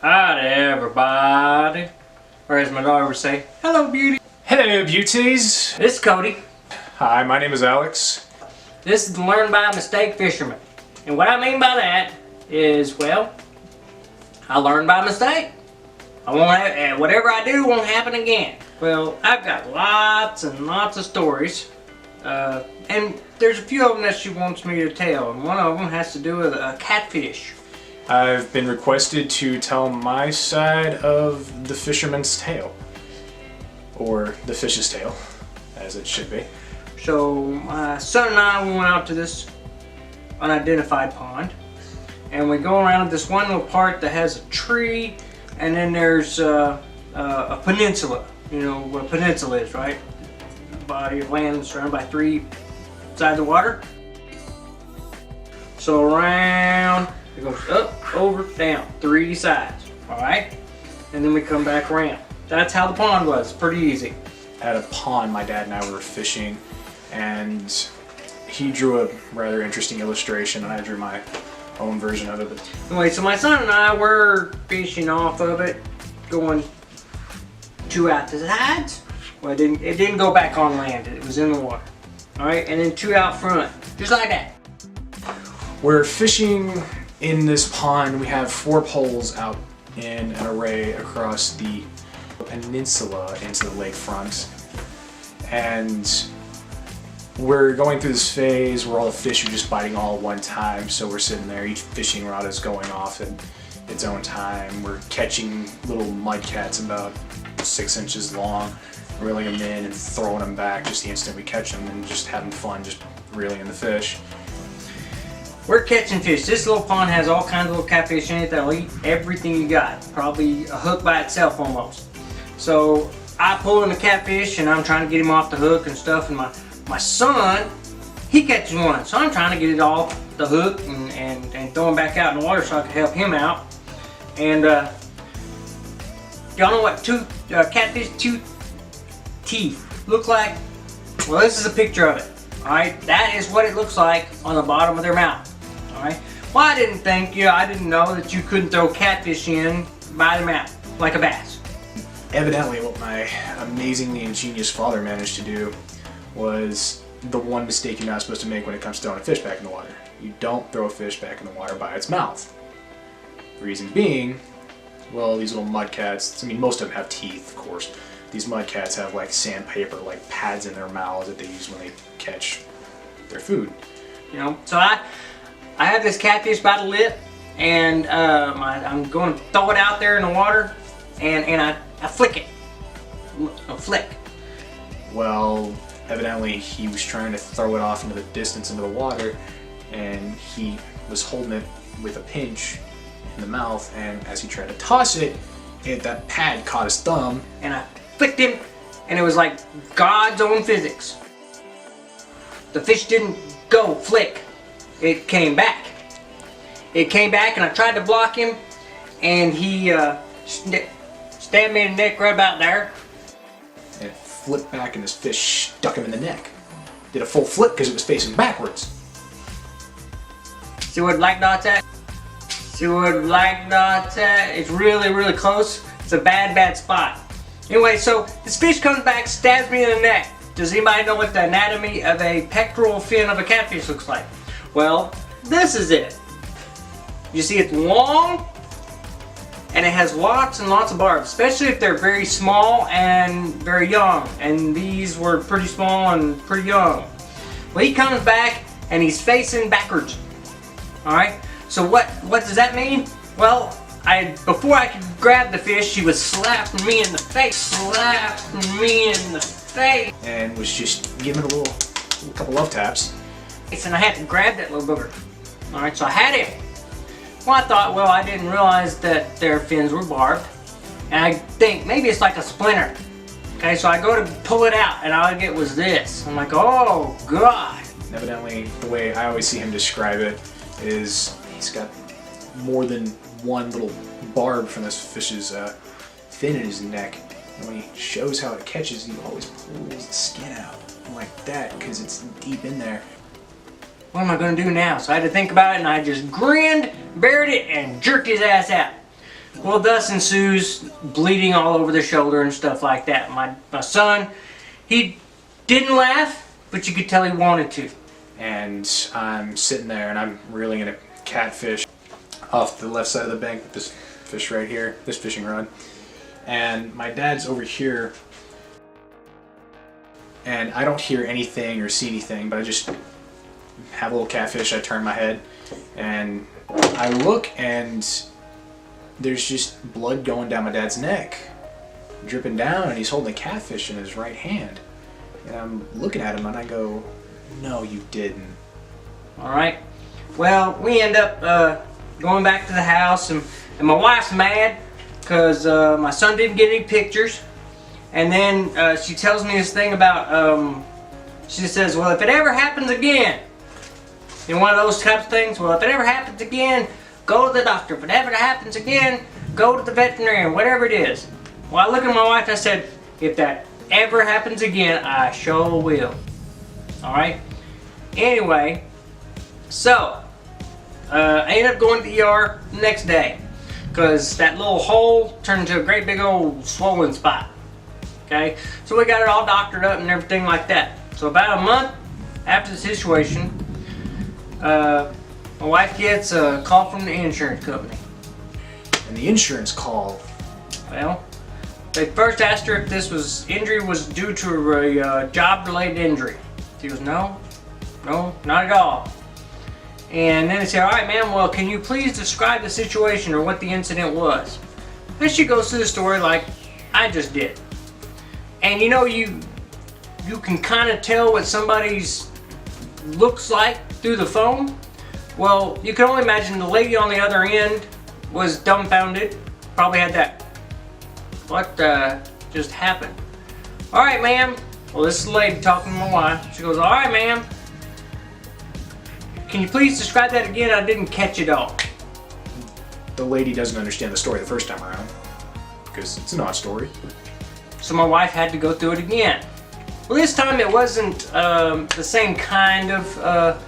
Hi everybody. Or as my daughter would say, hello beauty. Hello beauties. This is Cody. Hi, my name is Alex. This is the Learn by Mistake Fisherman. And what I mean by that is, well, I learned by mistake. I won't have, whatever I do won't happen again. Well, I've got lots and lots of stories. And there's a few of them that she wants me to tell. And one of them has to do with a catfish. I've been requested to tell my side of the fisherman's tale. Or the fish's tale, as it should be. So my son and I went out to this unidentified pond. And we go around this one little part that has a tree. And then there's a peninsula. You know what a peninsula is, right? A body of land surrounded by three sides of water. So around, it goes up, over, down, three sides, alright? And then we come back around. That's how the pond was, pretty easy. At a pond, my dad and I were fishing, and he drew a rather interesting illustration, and I drew my own version of it. But anyway, so my son and I were fishing off of it, going two out the sides. Well, it didn't go back on land, it was in the water. Alright, and then two out front, just like that. we're fishing in this pond. We have 4 poles out in an array across the peninsula into the lakefront, and we're going through this phase where all the fish are just biting all at one time. So we're sitting there, each fishing rod is going off at its own time. We're catching little mudcats about 6 inches long, reeling them in and throwing them back just the instant we catch them, and just having fun just reeling in the fish. We're catching fish. This little pond has all kinds of little catfish in it that'll eat everything you got. Probably a hook by itself almost. So I pull in the catfish and I'm trying to get him off the hook and stuff, and my son, he catches one. So I'm trying to get it off the hook and throw him back out in the water so I can help him out. And y'all know what catfish teeth look like? Well, this is a picture of it. Alright, that is what it looks like on the bottom of their mouth. Alright, well, I didn't know that you couldn't throw catfish in by the mouth, like a bass. Evidently, what my amazingly ingenious father managed to do was the one mistake you're not supposed to make when it comes to throwing a fish back in the water. You don't throw a fish back in the water by its mouth. The reason being, well, these little mudcats, I mean, most of them have teeth, of course. These mudcats have like sandpaper, like pads in their mouths that they use when they catch their food. You know, so I have this catfish by the lip, and I'm going to throw it out there in the water, and I flick it. A flick. Well, evidently he was trying to throw it off into the distance into the water, and he was holding it with a pinch in the mouth, and as he tried to toss it, that pad caught his thumb, and I flicked him, and it was like God's own physics. The fish didn't go flick. It came back. It came back, and I tried to block him, and he stabbed me in the neck right about there. and it flipped back, and this fish stuck him in the neck. Did a full flip because it was facing backwards. See where the black dot's at? See where the black dot's at? It's really, really close. It's a bad, bad spot. Anyway, so this fish comes back, stabs me in the neck. Does anybody know what the anatomy of a pectoral fin of a catfish looks like? Well, this is it. You see it's long, and it has lots and lots of barbs, especially if they're very small and very young. And these were pretty small and pretty young. Well, he comes back, and he's facing backwards. Alright, so what does that mean? Well, before I could grab the fish, she was slapping me in the face. Slapping me in the face. And was just giving a couple love taps. And I had to grab that little booger. Alright, so I had him. Well, I thought, well, I didn't realize that their fins were barbed. And I think maybe it's like a splinter. Okay, so I go to pull it out, and all I get was this. I'm like, oh, God. Evidently, the way I always see him describe it is he's got more than one little barb from this fish's fin in his neck, and when he shows how it catches, he always pulls the skin out like that because it's deep in there. What am I going to do now? So I had to think about it, and I just grinned, buried it, and jerked his ass out. Well, thus ensues bleeding all over the shoulder and stuff like that. My son, he didn't laugh, but you could tell he wanted to. And I'm sitting there and I'm reeling in a catfish off the left side of the bank with this fish right here, this fishing rod. And my dad's over here, and I don't hear anything or see anything, but I just have a little catfish. I turn my head and I look, and there's just blood going down my dad's neck, dripping down, and he's holding a catfish in his right hand. And I'm looking at him and I go, "No, you didn't." Alright, well, we end up going back to the house, and my wife's mad because my son didn't get any pictures. And then she tells me this thing about, she says, well, if it ever happens again, in one of those types of things, well, if it ever happens again, go to the doctor. If it ever happens again, go to the veterinarian, whatever it is. Well, I look at my wife and I said, if that ever happens again, I sure will. Alright? Anyway, so, I ended up going to the ER the next day, because that little hole turned into a great big old swollen spot. Okay, so we got it all doctored up and everything like that. So about a month after the situation, my wife gets a call from the insurance company. And the insurance call, Well, they first asked her if this injury was due to a job-related injury. She goes, no, not at all. And then they say, all right, ma'am, well, can you please describe the situation or what the incident was? Then she goes through the story like I just did. And you know, you can kind of tell what somebody's looks like through the phone. Well, you can only imagine the lady on the other end was dumbfounded. Probably had that, what just happened? All right, ma'am. Well, this is the lady talking to my wife. She goes, all right, ma'am. Can you please describe that again? I didn't catch it all. the lady doesn't understand the story the first time around, because it's an odd story. So my wife had to go through it again. Well, this time it wasn't the same kind of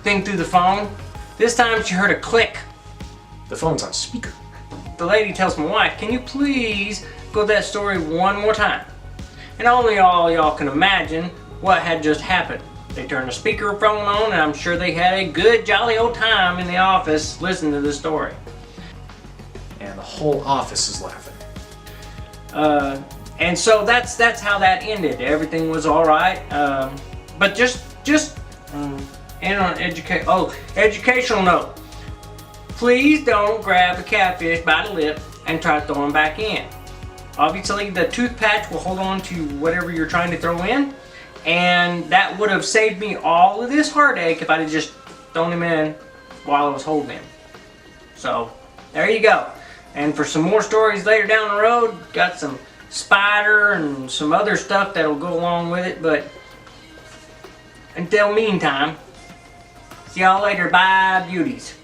thing through the phone. This time she heard a click. The phone's on speaker. The lady tells my wife, can you please go that story one more time? And only all y'all can imagine what had just happened. They turned the speakerphone on, and I'm sure they had a good jolly old time in the office listening to the story. And the whole office is laughing. And so that's how that ended. Everything was all right, but just and on educational note. Please don't grab a catfish by the lip and try to throw him back in. Obviously, the tooth patch will hold on to whatever you're trying to throw in, and that would have saved me all of this heartache if I'd have just thrown him in while I was holding him. So there you go. And for some more stories later down the road, got some spider and some other stuff that'll go along with it. But until meantime, see y'all later. Bye, beauties.